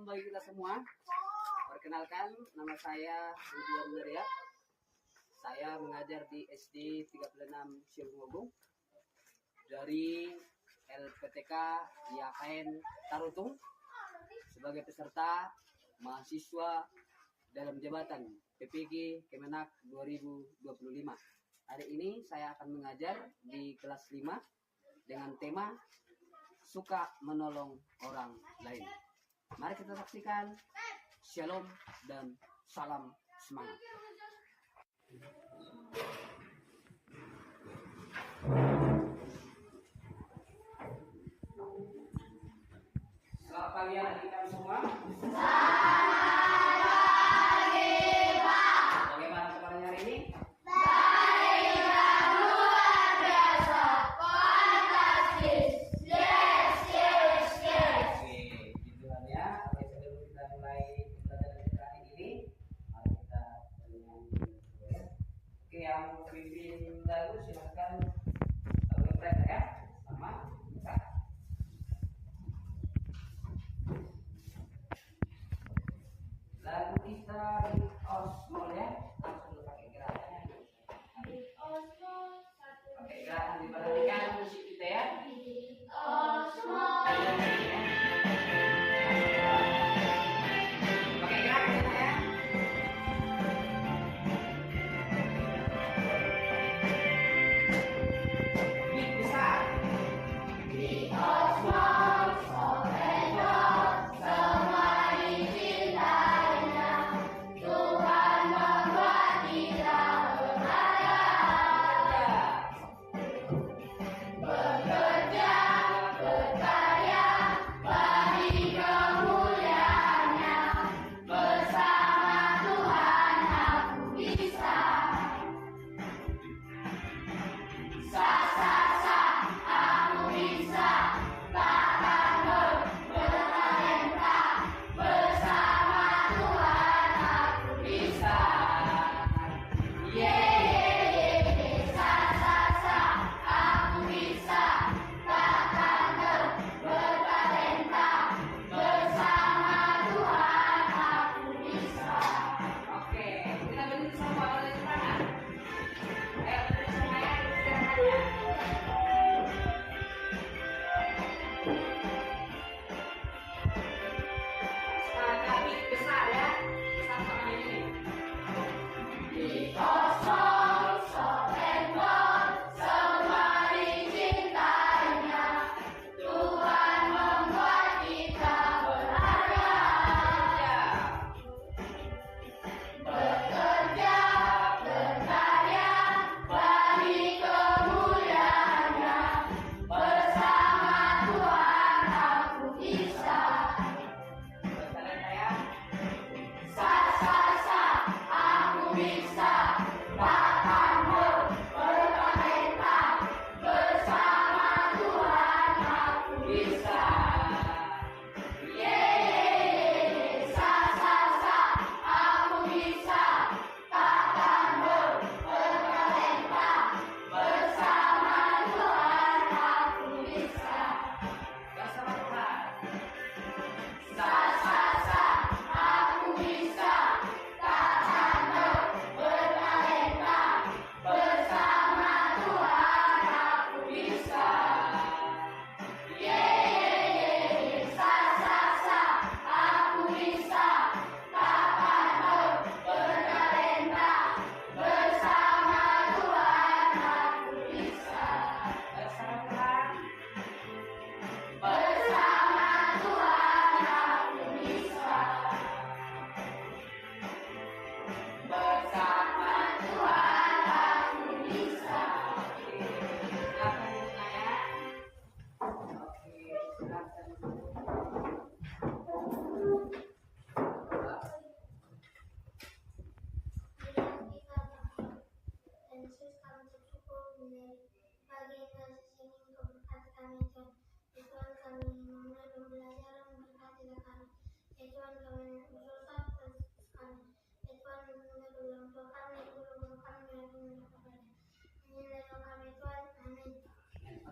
bagi kita semua. Perkenalkan, nama saya Ridwan Nuriat. Saya mengajar di SD 36 Siulungogung dari LPTK YKN Tarutung sebagai peserta mahasiswa dalam jabatan PPG Kemenak 2025. Hari ini saya akan mengajar di kelas 5 dengan tema suka menolong orang lain. Mari kita saksikan. Shalom dan salam semangat. Selamat pagi adik kami semua. Bagaimana kabarnya hari ini? Oke, yang pimpin lagu silahkan ngepress ya, sama buka. Lagu kita di Osmol ya, langsung pakai gerakannya. Oke, gerakan diperhatikan musik kita ya. Osmol.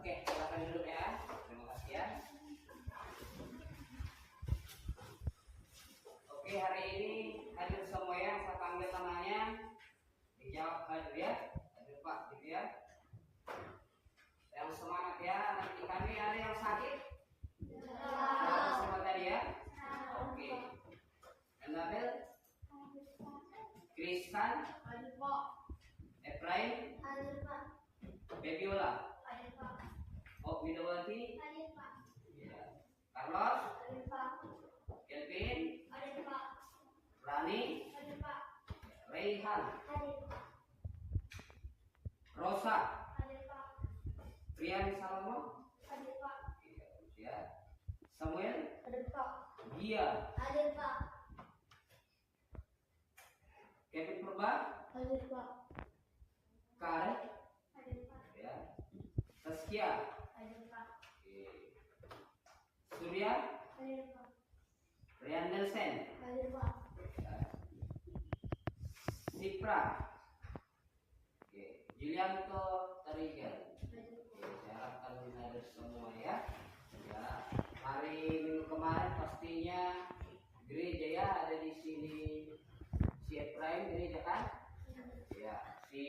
Oke, silakan duduk ya. Terima kasih ya. Oke, hari ini hadir semua yang saya panggil namanya. Dijawab hadir ya. Hadir Pak, gitu ya. Yang semangat ya. Nanti kami ada yang sakit. Semua tadi ya. Oke. Annabel, Kristan, Efraim, Bebiola, Oh Widawati, ya. Carlos, Kelvin, Rani, Raihan, Rosa, Rian Salomo, ya. Samuel, Gia, Kevin Purba, Karet, ya. Saskia, oke. Surya, Rian Nelson, ya. Sipra, oke. Julianto Tarigan. Saya harapkan hadir semua ya. Ya, hari minggu kemarin pastinya gereja ya ada di sini. Si Efraim gereja kan? Ya, si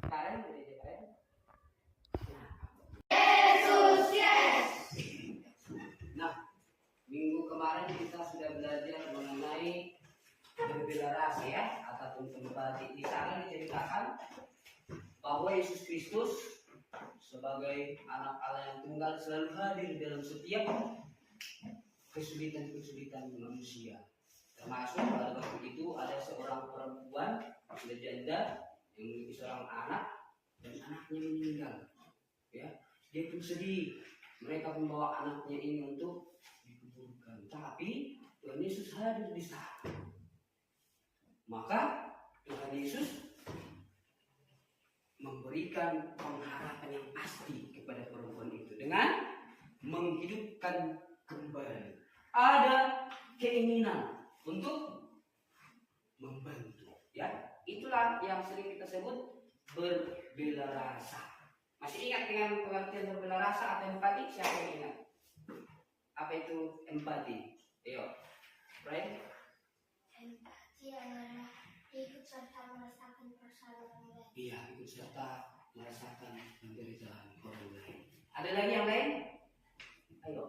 Karen gereja Karen. Nah, minggu kemarin kita sudah belajar mengenai berbela rasa ya, ataupun empati. Di sana diceritakan bahwa Yesus Kristus sebagai anak Allah yang tunggal selalu hadir dalam setiap kesulitan-kesulitan manusia. Termasuk pada waktu itu ada seorang perempuan legenda yang memiliki seorang anak dan anaknya meninggal. Ya, dia pun sedih. Mereka membawa anaknya ini untuk dikuburkan. Tapi Tuhan Yesus hadir di sana. Maka Tuhan Yesus memberikan pengharapan yang pasti kepada perempuan itu dengan menghidupkan kembali. Ada keinginan untuk membantu. Ya, itulah yang sering kita sebut berbela rasa. Masih ingat dengan pengertian berbela rasa atau empati? Siapa yang ingat? Apa itu empati? Ayo, right? Empati adalah ikut serta merasakan perasaan orang lain. Iya, ikut serta merasakan penderitaan orang lain. Ada lagi yang lain? Ayo,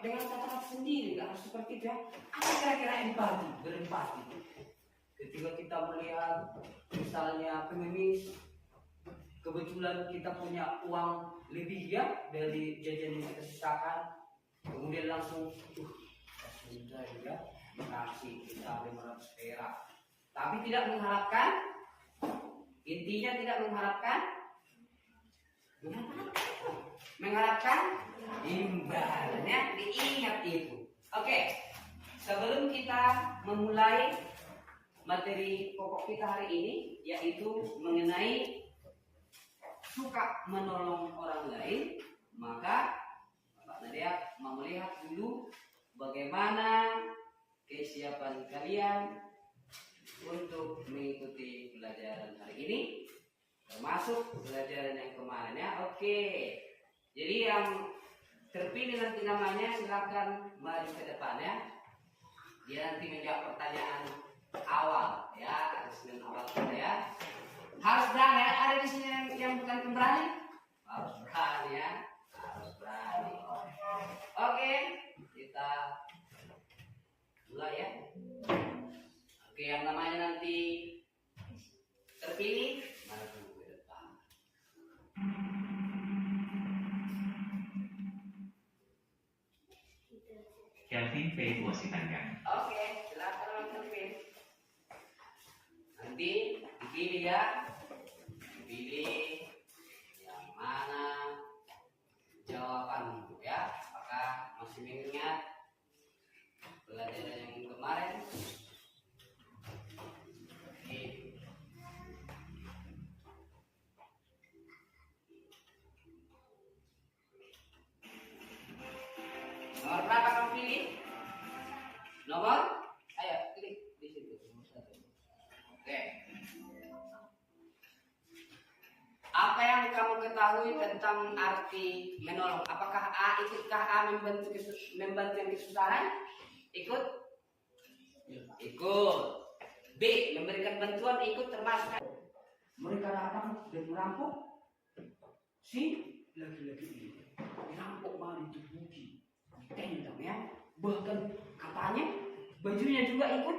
dengan kata-kata sendiri, nggak harus seperti itu ya. Apa kira-kira empati? Berempati. Ketika kita melihat misalnya pengemis, kebetulan kita punya uang lebih ya dari jajan yang kita sisakan, kemudian langsung sudah ya kasih kita 500 perak, tapi tidak mengharapkan, intinya tidak mengharapkan imbalannya, diingat itu. Oke, sebelum kita memulai materi pokok kita hari ini, yaitu mengenai suka menolong orang lain, maka Bapak Nadia mau melihat dulu bagaimana kesiapan kalian untuk mengikuti pelajaran hari ini, termasuk pelajaran yang kemarin ya. Oke, jadi yang terpilih nanti namanya silakan maju ke depan ya. Dia nanti menjawab pertanyaan awal ya, asesmen awal kita ya. Harus berani ya. Ada di sini yang bukan pemberani? Harus berani ya. Harus berani. Oke, kita mulai ya. Oke, yang namanya nanti terpilih maju ke depan. Kelvin P. Wasitangan. Oke, silakan Kelvin. Nanti dipilih ya. Pilih yang mana jawaban ya. Apakah masih mengingat pelajaran yang kemarin? Oke. Nomor berapa kamu pilih? Nomor? Ayo, klik di situ. Oke. Apa yang kamu ketahui tentang arti menolong? Apakah A, itukah A membantu yang kesusahan? Ikut? Ikut. B. Memberikan bantuan ikut termasuk. Mereka datang dan merampok si laki-laki ini. Dirampok malah ditubuki, ditendang ya. Bahkan katanya bajunya juga ikut.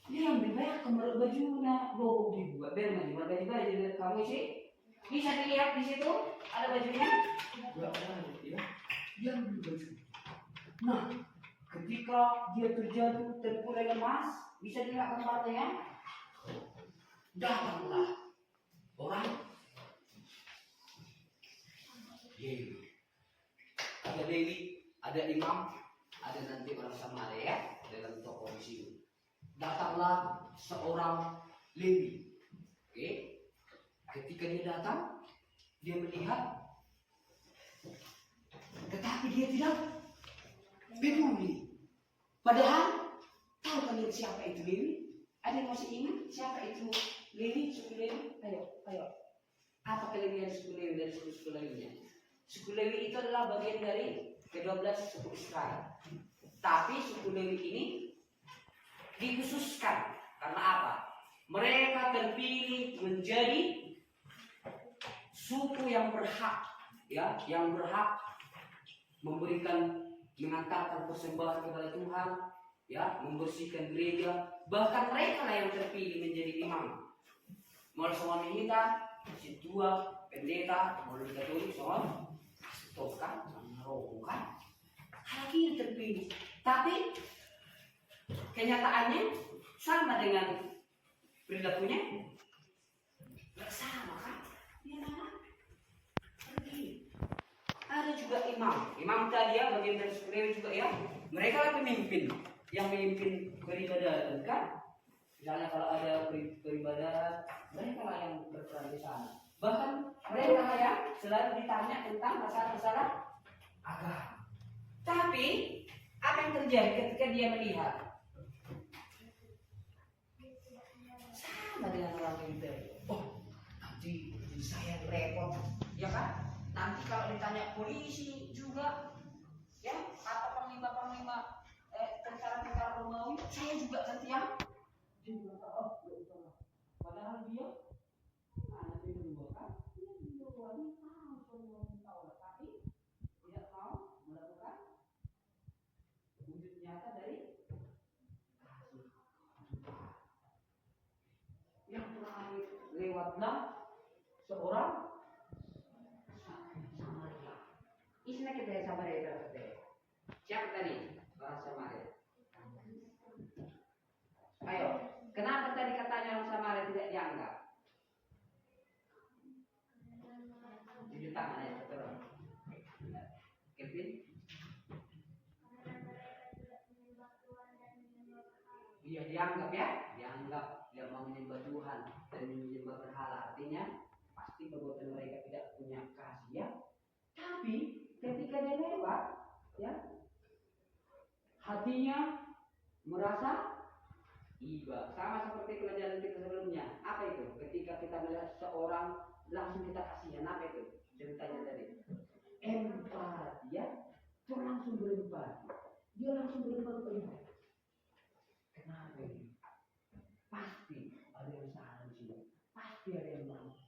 Dia yang dibayar kembali bajunya. Loh, dibuat baju kamu sih. Bisa dilihat di situ ada bajunya. Enggak ada ya. Yang baju. Nah, ketika dia terjatuh terpurai lemas, bisa dilihat gambarnya. Datanglah orang Lewi. Ada Lewi, ada imam, ada nanti orang Samaria ya, dalam tokoh di sini. Datanglah seorang Lewi. Oke. Ketika dia datang, dia melihat, tetapi dia tidak peduli. Padahal tahu kalian siapa itu Lewi? Ada yang masih ingat siapa itu Lewi, suku Lewi? Ayo. Apa kelebihan suku Lewi dari suku Lewinya? Suku Lewi itu adalah bagian dari ke-12 suku Israel. Tapi suku Lewi ini dikhususkan karena apa? Mereka terpilih menjadi suku yang berhak, ya, yang berhak mengantarkan persembahan kepada Tuhan, ya, membersihkan gereja. Bahkan mereka lah yang terpilih menjadi imam. Mulai suami kita, si tua, pendeta, mulai katolik, soal tokan, roh kan, lagi terpilih. Tapi kenyataannya sama dengan perilakunya, nggak sama kan? Dia mana? Pergi. Ada juga imam tadi ya, bagian dari suku Lewi juga ya. Mereka lah pemimpin yang memimpin peribadatan kan. Misalnya kalau ada peribadatan, mereka lah yang berperan di sana. Bahkan mereka lah yang selalu ditanya tentang masalah-masalah agama. Tapi apa yang terjadi ketika dia melihat? Sama dengan orang itu. Oh, nanti saya repot, ya kan? Nanti kalau ditanya polisi juga, ya, atau panglima tentara Romawi, saya juga nanti yang padahal dia anak kedua kan, dia kedua ini tahu, tapi tidak mau melakukan wujud nyata dari kasih. Yang terakhir lewatlah seorang Samaria. Isinya kita Samaria berarti. Siapa tadi? Orang Samaria. Ayo, kenapa tadi katanya orang Samaria tidak dianggap? Cuci tangan ya, terus. Kevin? Iya, dianggap ya, dianggap dia mau menyembah Tuhan dan menyembah berhala. Artinya pasti perbuatan mereka tidak punya kasih ya. Tapi ketika dia lewat, ya, hatinya merasa iba. Sama seperti pelajaran kita sebelumnya. Apa itu? Ketika kita melihat seorang langsung kita kasihan. Apa itu? Ceritanya tadi. Empati ya. Dia langsung berempati. Dia langsung berempati. Kenapa ini? Pasti ada yang salah di sini. Pasti ada yang melakukan.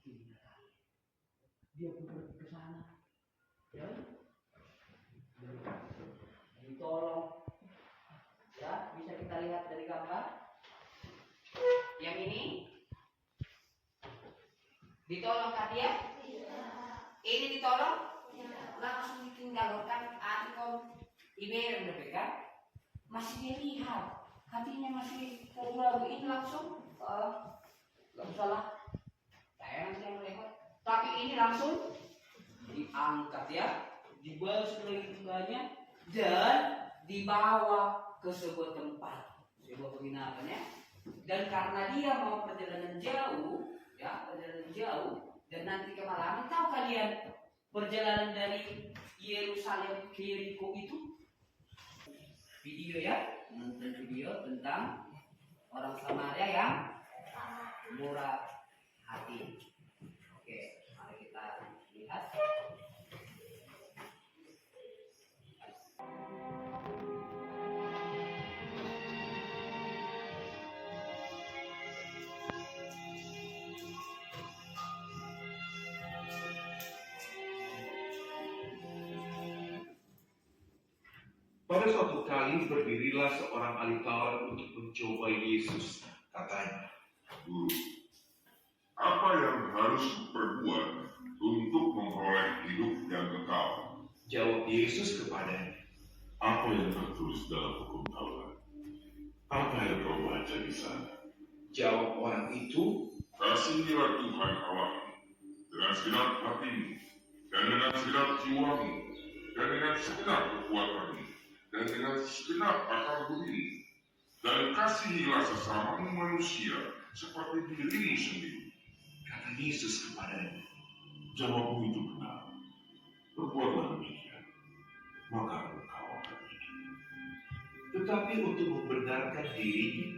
Dia pun pergi ke sana. Ya. Ditolong. Ya, bisa kita lihat dari gambar. Yang ini ditolong kan dia? Ini ditolong? Langsung ditinggalkan ankom email mereka. Masih dia lihat, hatinya masih ragu. Ini langsung nggak usah lah, saya yang melewat. Tapi ini langsung diangkat ya, dibawa sekelilingnya dan dibawa ke sebuah tempat, sebuah penginapan ya. Dan karena dia mau perjalanan jauh, ya, dan nanti kemalaman, tahu kalian perjalanan dari Yerusalem ke Yeriko itu? Video ya, nonton video tentang orang Samaria yang murah hati. Oke, mari kita lihat. Pada suatu kali berdirilah seorang ahli Taurat untuk mencoba Yesus. Katanya, Guru, apa yang harus kuperbuat untuk memperoleh hidup yang kekal? jawab Yesus kepadanya, Apa yang tertulis dalam hukum Taurat? Apa yang kau baca di sana? jawab orang itu, Kasihilah Tuhan Allahmu dengan segenap hatimu, dan dengan segenap jiwamu, dan dengan segenap kekuatanmu, dan dengan segenap akal budimu. Dan kasihilah sesamamu manusia seperti dirimu sendiri. kata Yesus kepadanya, Jawabmu itu benar. Perbuatlah demikian, maka engkau akan hidup. tetapi untuk membenarkan dirinya,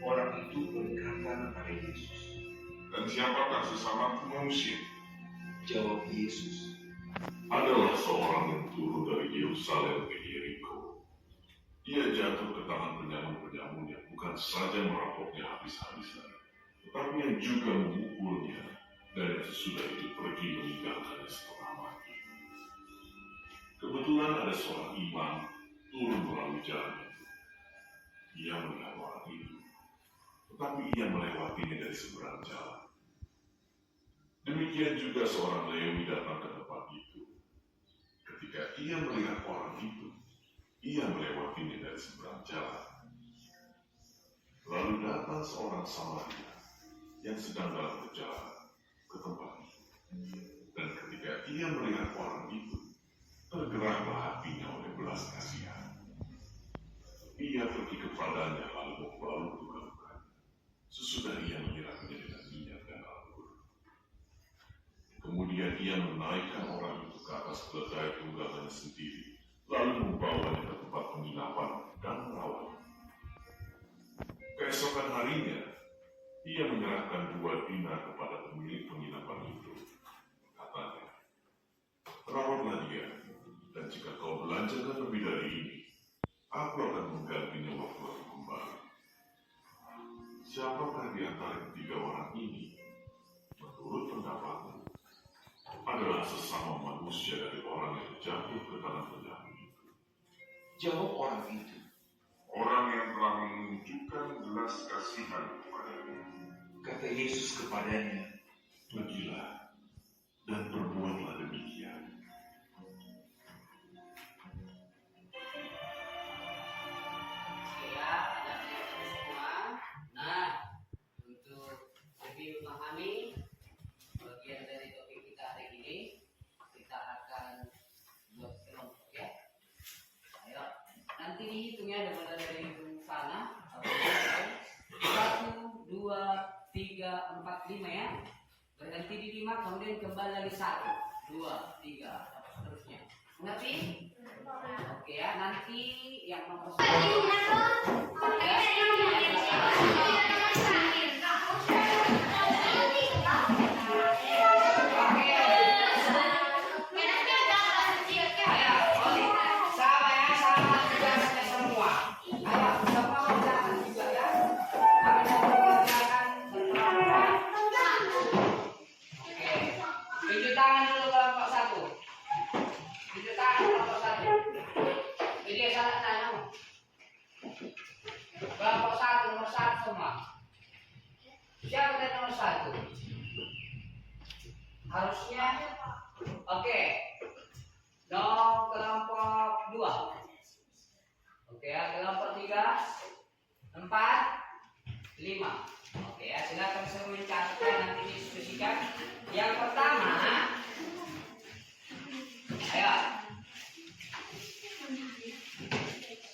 orang itu berkata kepada Yesus, Dan siapakah sesamaku manusia? jawab Yesus, Adalah seorang yang turun dari Yerusalem ke Yeriko. Ia jatuh ke tangan penyamun-penyamun yang bukan saja merampoknya habis-habisan, tetapi yang juga memukulnya, dan yang sesudah itu pergi meninggalkannya setengah mati. Kebetulan ada seorang imam turun melalui jalan itu. Ia melihat orang itu, tetapi ia melewatinya dari seberang jalan. Demikian juga seorang Lewi datang ke tempat itu. Ketika ia melihat orang itu, ia melewatinya dari seberang jalan. Lalu datang seorang Samaria yang sedang dalam perjalanan ke tempat itu. Dan ketika ia melihat orang itu, tergeraklah hatinya oleh belas kasihan. Ia pergi kepadanya lalu membalut luka-lukanya. Sesudah ia menyiramnya dengan minyak dan anggur. Kemudian ia menaikkan orang itu ke atas keledai tunggangannya sendiri, lalu membawanya ke tempat penginapan dan merawatnya. Keesokan harinya, ia menyerahkan 2 dinar kepada pemilik penginapan itu. Katanya, rawatlah dia, dan jika kau belanjakan lebih dari ini, aku akan menggantinya waktu aku kembali. Siapakah di antara ketiga orang ini, menurut pendapatmu, adalah sesama manusia dari orang yang jatuh ke tangan penjahat itu? jawab orang itu, Orang yang telah menunjukkan belas kasihan kepadanya. kata Yesus kepadanya, Pergilah dan perbuatlah demikian. Oke ya, anak-anak semua. Nah, untuk lebih memahami bagian dari topik kita hari ini, kita akan buat kelompok ya. Ayo, nanti dihitungnya mulai dari sana. 1, 2, 3, 4, 5 ya. Berhenti di 5, kemudian kembali lagi 1, 2, 3, seterusnya. Mengerti? Oke ya, nanti yang nomor 1 harusnya oke. No, kelompok 2. Oke ya, kelompok 3, 4, 5. Oke ya, silakan semua mencatat nanti diskusikan. Yang pertama, ayo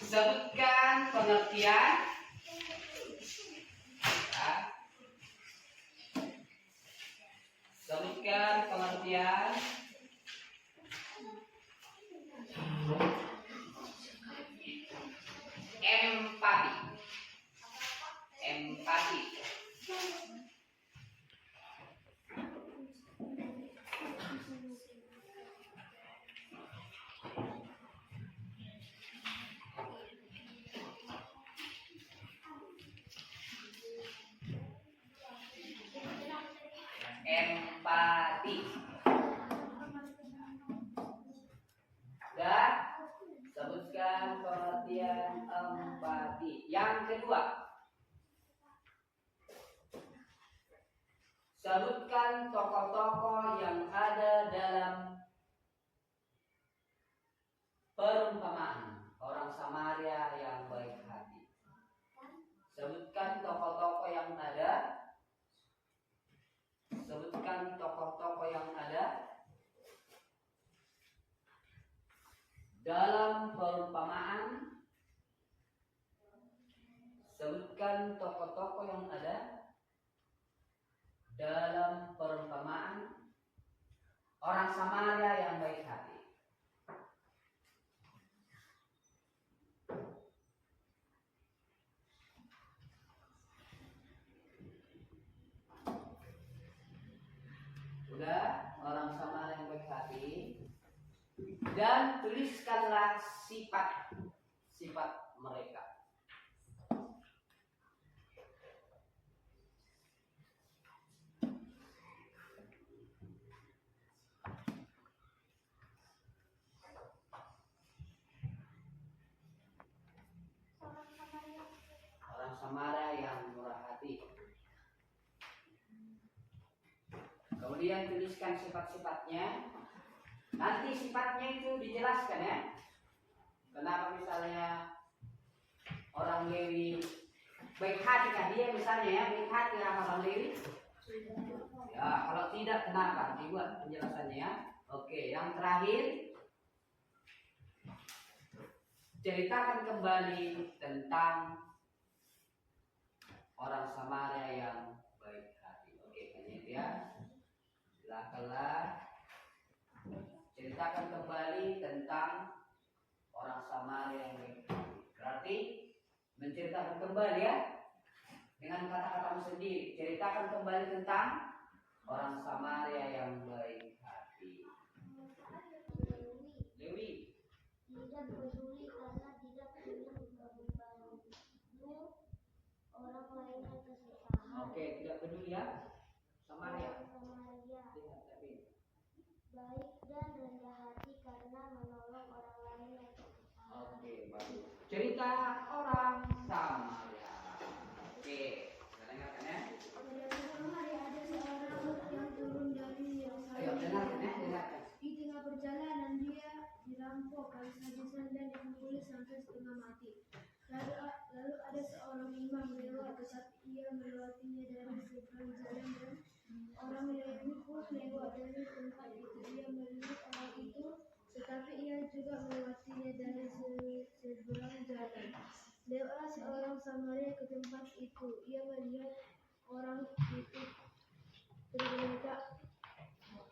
sebutkan pengertian ya. Sebutkan pengertian empati. Empati. Empati. Dan sebutkan hati. Yang kedua, sebutkan tokoh-tokoh yang ada dalam perumpamaan orang Samaria yang baik hati. Sebutkan tokoh-tokoh yang ada. Sebutkan tokoh-tokoh yang ada dalam perumpamaan. Sebutkan tokoh-tokoh yang ada dalam perumpamaan orang Samaria yang baik hati. Sudah, orang Samaria yang baik hati. Dan tuliskanlah sifat mereka. Orang Samaria yang murah hati. Kemudian tuliskan sifat-sifatnya. Nanti sifatnya itu dijelaskan ya. Kenapa misalnya orang Lewi baik hati kah dia misalnya ya, baik hati apa Bang Lewi? Ya, kalau tidak kenapa? Dibuat penjelasannya ya. Oke, yang terakhir ceritakan kembali tentang orang Samaria yang baik hati. Oke, hanya itu ya. Silakanlah ceritakan kembali tentang orang Samaria yang baik hati. Berarti menceritakan kembali ya dengan kata-katamu sendiri. Ceritakan kembali tentang orang Samaria yang baik hati. Lewi. Tidak peduli karena tidak punya membantu orang lainnya kesusahan. Oke, tidak peduli ya. Samaria. Samaria Lihat tapi. baik dan rendah hati karena menolong orang lain yang kesusahan. Oke, bagus. Cerita orang Samaria. Oke, kita dengarkan ya. Pada suatu hari ada seorang yang turun dari Ayo Yerusalem. dengarkan ya, dengarkan. Di tengah perjalanan dia dirampok habis-habisan dan dipukuli sampai setengah mati. Lalu ada seorang imam lewat, tetapi ia melewatinya dari seberang jalan dan orang Lewi pun lewat dari tempat itu. Ia melihat orang itu, tetapi ia juga melewatinya dari seberang jalan. Lewatlah seorang Samaria ke tempat itu. Ia melihat orang itu tergeletak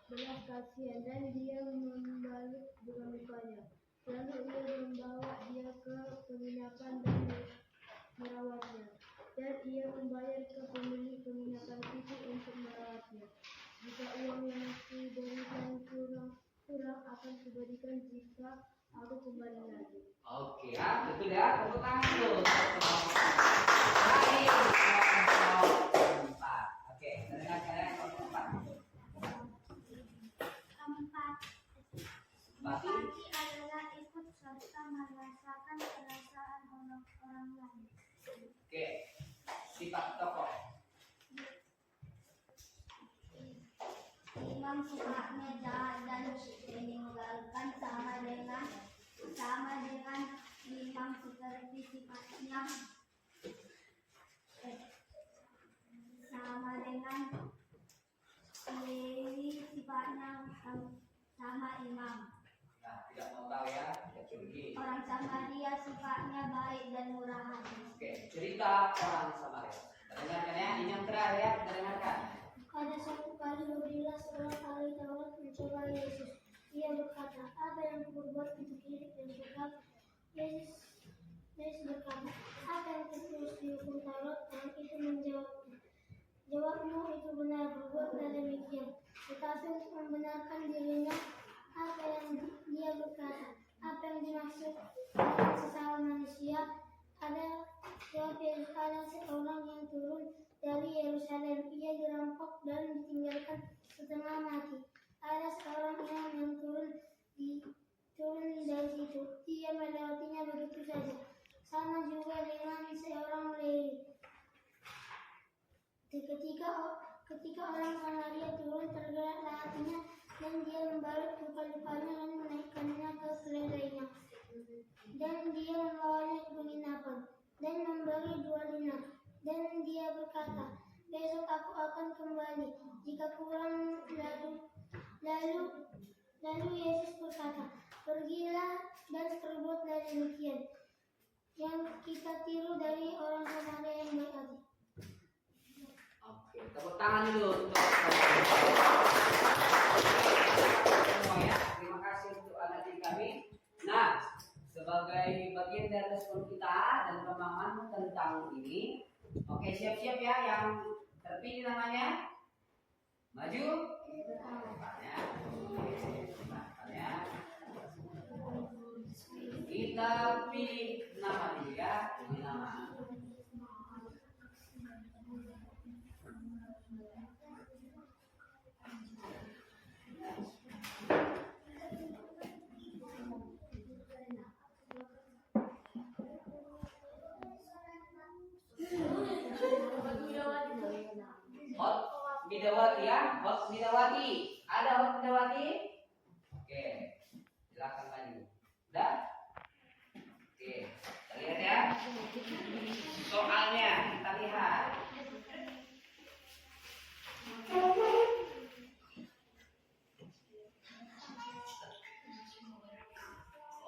belas kasihan dan dia membalut luka-lukanya. Lalu ia membawa dia ke penginapan dan merawatnya. Dan ia membayar ke pemilik penginapan itu untuk merawatnya. Jika uang yang diberikan kurang akan kuberikan jika aku kembali lagi. Oke ya, betul ya. Tepuk tangan dulu. Baik, kelompok 4. Oke, kita dengarkan ya kelompok 4. Keempat, Empati. empati adalah ikut serta merasakan perasaan orang lain. Oke, sifat tokoh. Imam sifatnya jahat dan meninggalkan sama dengan imam seperti sifatnya sama dengan Lewi sifatnya sama imam. Nah, tidak mau tahu ya, tidak pergi. Orang Samaria sifatnya baik dan murah hati. Oke, cerita orang Samaria. Kita dengarkan ya, ini yang terakhir ya, kita dengarkan. Pada suatu kali berilah seorang ahli Taurat mencoba Yesus. Ia berkata, apa yang berbuat untuk hidup dan kekal? Yesus berkata, apa yang tertulis di hukum Taurat? Orang itu menjawabnya, jawabmu itu benar, berbuatlah demikian. Tetapi untuk membenarkan dirinya, apa yang dia berkata, apa yang dimaksud dengan sesama manusia? Ada jawab Yesus, ada seorang yang turun dari Yerusalem. Ia dirampok dan ditinggalkan setengah mati. Ada seorang yang turun dari situ. Ia melewatinya begitu saja. Sama juga dengan Ketika orang Samaria turun, tergeraklah hatinya, dan dia membalut luka-lukanya dan menaikkannya ke keledainya. Dan dia membawanya ke penginapan, dan memberi 2 dinar. Dan dia berkata, besok aku akan kembali, jika kurang. Lalu Yesus berkata, pergilah dan perbuatlah demikian. Yang kita tiru dari orang Samaria yang baik hati. Oke, tepuk tangan dulu untuk semua ya. Terima kasih untuk anak kami. Nah, sebagai bagian dari respon kita dan pemahaman tentang ini, oke, siap-siap ya yang terpilih namanya. Maju. Ya. Kita pilih nama dulu ya. Pilih nama. Hot Bidawati ya, Hot Bidawati. Ada Hot Bidawati? Oke, silakan maju. Udah? Oke, kita lihat ya. Soalnya kita lihat.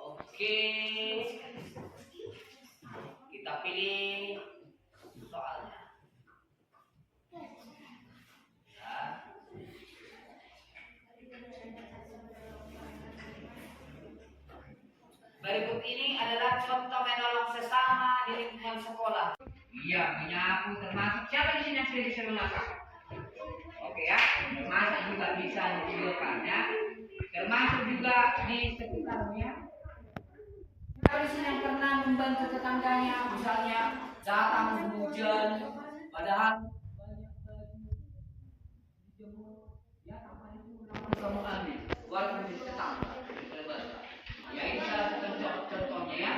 Oke, kita pilih soalnya. Ya. Berikut ini adalah contoh menolong sesama di lingkungan sekolah. Iya, menyapu termasuk siapa di sini yang sudah bisa memasak? Oke ya, memasak juga bisa divideokan ya. Termasuk juga di sekitarnya. Siapa di sini yang pernah membantu tetangganya, misalnya datang hujan, padahal banyak baju dijemur, ya tanpa itu kamu ambil, buat menjadi tetangga. Ya ini salah satu contohnya ya.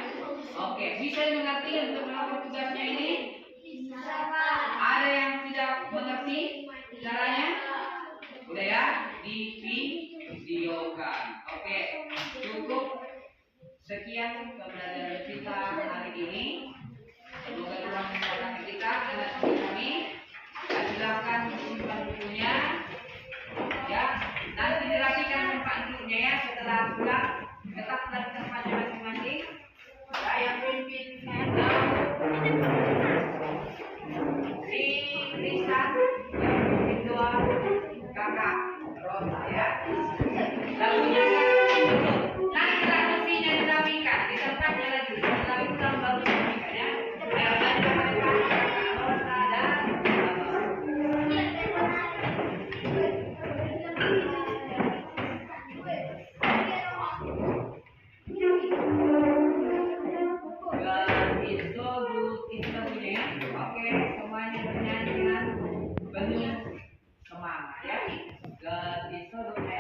Oke, bisa mengerti untuk melakukan tugasnya ini? Ada yang tidak mengerti caranya? Udah ya, di videokan. Oke, cukup sekian pembelajaran kita hari ini. Semoga Tuhan memberkati kita dan kami. Silakan simpan bukunya. Ya, nanti dirapikan tempat duduknya ya setelah pulang. Tetap dari tempatnya masing-masing. Ya, yang pimpin si Risan, yang pimpin doa kakak Rosa ya. Lagunya nanti lagunya dirapikan di tempatnya lagi. Tapi pulang baru dirapikan ya. Ayo mereka kakak Rosa dan Oke, semuanya bernyanyi dengan penuh semangat ya. God is so good.